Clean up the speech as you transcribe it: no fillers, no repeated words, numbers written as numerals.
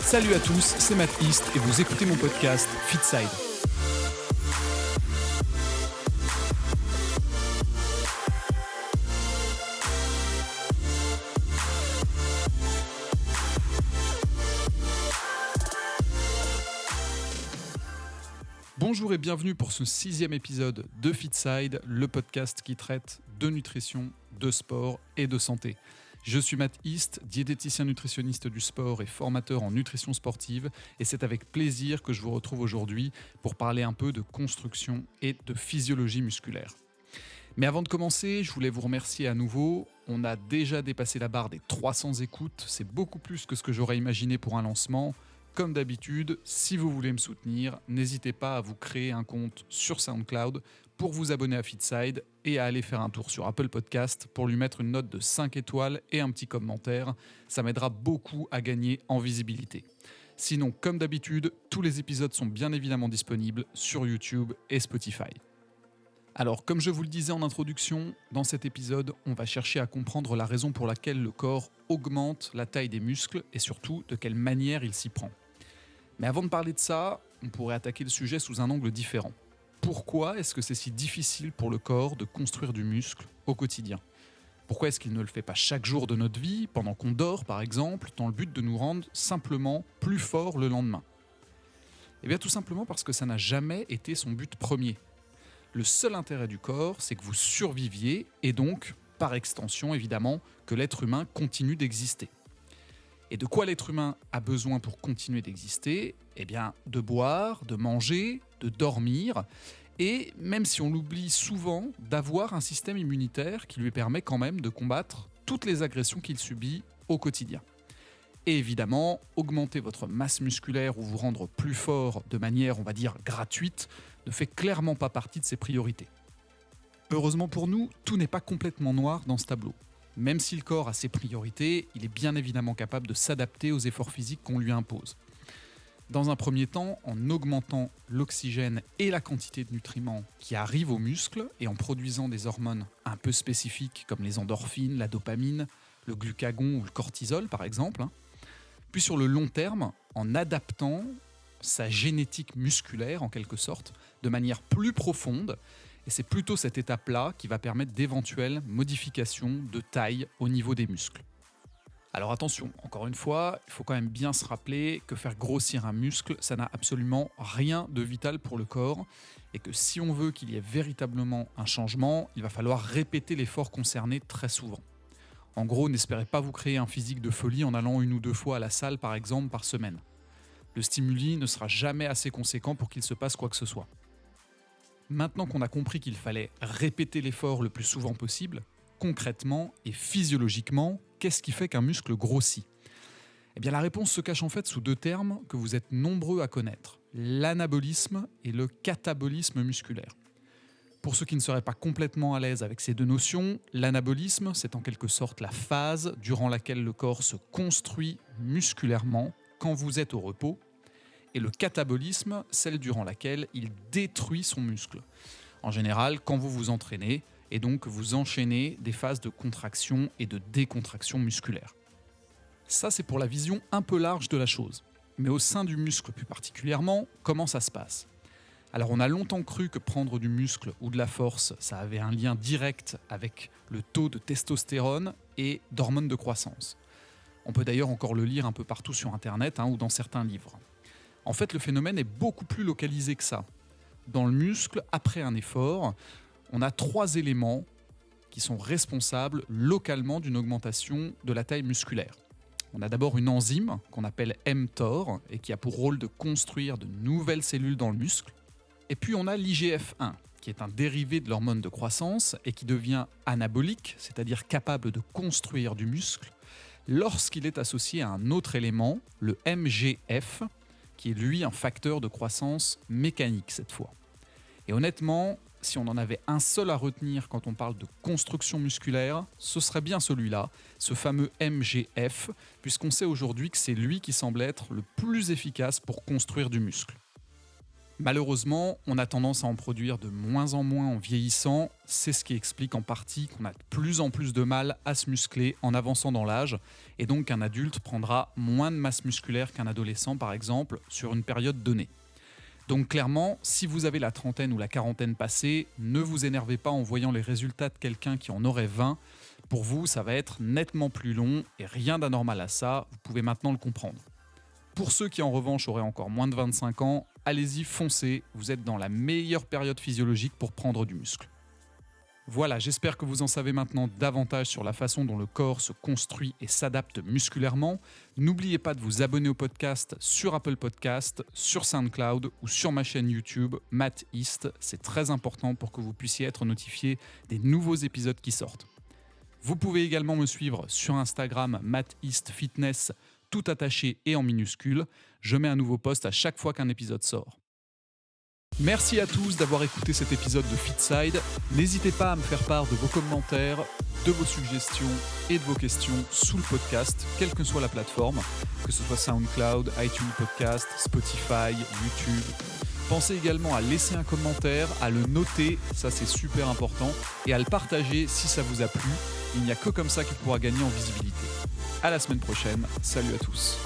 Salut à tous, c'est Matt East et vous écoutez mon podcast Fitside. Bonjour et bienvenue pour ce 6e épisode de Fitside, le podcast qui traite de nutrition, de sport et de santé. Je suis Matt East, diététicien nutritionniste du sport et formateur en nutrition sportive, et c'est avec plaisir que je vous retrouve aujourd'hui pour parler un peu de construction et de physiologie musculaire. Mais avant de commencer, je voulais vous remercier à nouveau. On a déjà dépassé la barre des 300 écoutes, c'est beaucoup plus que ce que j'aurais imaginé pour un lancement. Comme d'habitude, si vous voulez me soutenir, n'hésitez pas à vous créer un compte sur SoundCloud pour vous abonner à Fitside et à aller faire un tour sur Apple Podcast pour lui mettre une note de 5 étoiles et un petit commentaire. Ça m'aidera beaucoup à gagner en visibilité. Sinon, comme d'habitude, tous les épisodes sont bien évidemment disponibles sur YouTube et Spotify. Alors, comme je vous le disais en introduction, dans cet épisode, on va chercher à comprendre la raison pour laquelle le corps augmente la taille des muscles et surtout de quelle manière il s'y prend. Mais avant de parler de ça, on pourrait attaquer le sujet sous un angle différent. Pourquoi est-ce que c'est si difficile pour le corps de construire du muscle au quotidien ? Pourquoi est-ce qu'il ne le fait pas chaque jour de notre vie, pendant qu'on dort par exemple, dans le but de nous rendre simplement plus forts le lendemain ? Eh bien tout simplement parce que ça n'a jamais été son but premier. Le seul intérêt du corps, c'est que vous surviviez et donc, par extension évidemment, que l'être humain continue d'exister. Et de quoi l'être humain a besoin pour continuer d'exister ? Eh bien, de boire, de manger, de dormir, et même si on l'oublie souvent, d'avoir un système immunitaire qui lui permet quand même de combattre toutes les agressions qu'il subit au quotidien. Et évidemment, augmenter votre masse musculaire ou vous rendre plus fort de manière, on va dire, gratuite, ne fait clairement pas partie de ses priorités. Heureusement pour nous, tout n'est pas complètement noir dans ce tableau. Même si le corps a ses priorités, il est bien évidemment capable de s'adapter aux efforts physiques qu'on lui impose. Dans un premier temps, en augmentant l'oxygène et la quantité de nutriments qui arrivent aux muscles et en produisant des hormones un peu spécifiques comme les endorphines, la dopamine, le glucagon ou le cortisol par exemple. Puis sur le long terme, en adaptant sa génétique musculaire en quelque sorte, de manière plus profonde. Et c'est plutôt cette étape-là qui va permettre d'éventuelles modifications de taille au niveau des muscles. Alors attention, encore une fois, il faut quand même bien se rappeler que faire grossir un muscle, ça n'a absolument rien de vital pour le corps et que si on veut qu'il y ait véritablement un changement, il va falloir répéter l'effort concerné très souvent. En gros, n'espérez pas vous créer un physique de folie en allant 1 ou 2 fois à la salle par exemple par semaine. Le stimuli ne sera jamais assez conséquent pour qu'il se passe quoi que ce soit. Maintenant qu'on a compris qu'il fallait répéter l'effort le plus souvent possible, concrètement et physiologiquement, qu'est-ce qui fait qu'un muscle grossit ? Eh bien la réponse se cache en fait sous 2 termes que vous êtes nombreux à connaître, l'anabolisme et le catabolisme musculaire. Pour ceux qui ne seraient pas complètement à l'aise avec ces 2 notions, l'anabolisme, c'est en quelque sorte la phase durant laquelle le corps se construit musculairement quand vous êtes au repos, et le catabolisme, celle durant laquelle il détruit son muscle. En général, quand vous vous entraînez, et donc vous enchaînez des phases de contraction et de décontraction musculaire. Ça, c'est pour la vision un peu large de la chose. Mais au sein du muscle plus particulièrement, comment ça se passe ? Alors on a longtemps cru que prendre du muscle ou de la force, ça avait un lien direct avec le taux de testostérone et d'hormones de croissance. On peut d'ailleurs encore le lire un peu partout sur Internet ou dans certains livres. En fait, le phénomène est beaucoup plus localisé que ça. Dans le muscle, après un effort, on a 3 éléments qui sont responsables localement d'une augmentation de la taille musculaire. On a d'abord une enzyme qu'on appelle mTOR et qui a pour rôle de construire de nouvelles cellules dans le muscle. Et puis on a l'IGF-1 qui est un dérivé de l'hormone de croissance et qui devient anabolique, c'est-à-dire capable de construire du muscle, lorsqu'il est associé à un autre élément, le MGF, qui est lui un facteur de croissance mécanique cette fois. Et honnêtement, si on en avait un seul à retenir quand on parle de construction musculaire, ce serait bien celui-là, ce fameux MGF, puisqu'on sait aujourd'hui que c'est lui qui semble être le plus efficace pour construire du muscle. Malheureusement, on a tendance à en produire de moins en moins en vieillissant. C'est ce qui explique en partie qu'on a de plus en plus de mal à se muscler en avançant dans l'âge. Et donc qu'un adulte prendra moins de masse musculaire qu'un adolescent, par exemple, sur une période donnée. Donc clairement, si vous avez la trentaine ou la quarantaine passée, ne vous énervez pas en voyant les résultats de quelqu'un qui en aurait 20. Pour vous, ça va être nettement plus long et rien d'anormal à ça, vous pouvez maintenant le comprendre. Pour ceux qui en revanche auraient encore moins de 25 ans, allez-y, foncez, vous êtes dans la meilleure période physiologique pour prendre du muscle. Voilà, j'espère que vous en savez maintenant davantage sur la façon dont le corps se construit et s'adapte musculairement. N'oubliez pas de vous abonner au podcast sur Apple Podcast, sur SoundCloud ou sur ma chaîne YouTube Matt East. C'est très important pour que vous puissiez être notifié des nouveaux épisodes qui sortent. Vous pouvez également me suivre sur Instagram Matt East Fitness, tout attaché et en minuscule. Je mets un nouveau post à chaque fois qu'un épisode sort. Merci à tous d'avoir écouté cet épisode de FitSide. N'hésitez pas à me faire part de vos commentaires, de vos suggestions et de vos questions sous le podcast, quelle que soit la plateforme, que ce soit SoundCloud, iTunes Podcast, Spotify, YouTube. Pensez également à laisser un commentaire, à le noter, ça c'est super important, et à le partager si ça vous a plu. Il n'y a que comme ça qu'il pourra gagner en visibilité. À la semaine prochaine, salut à tous.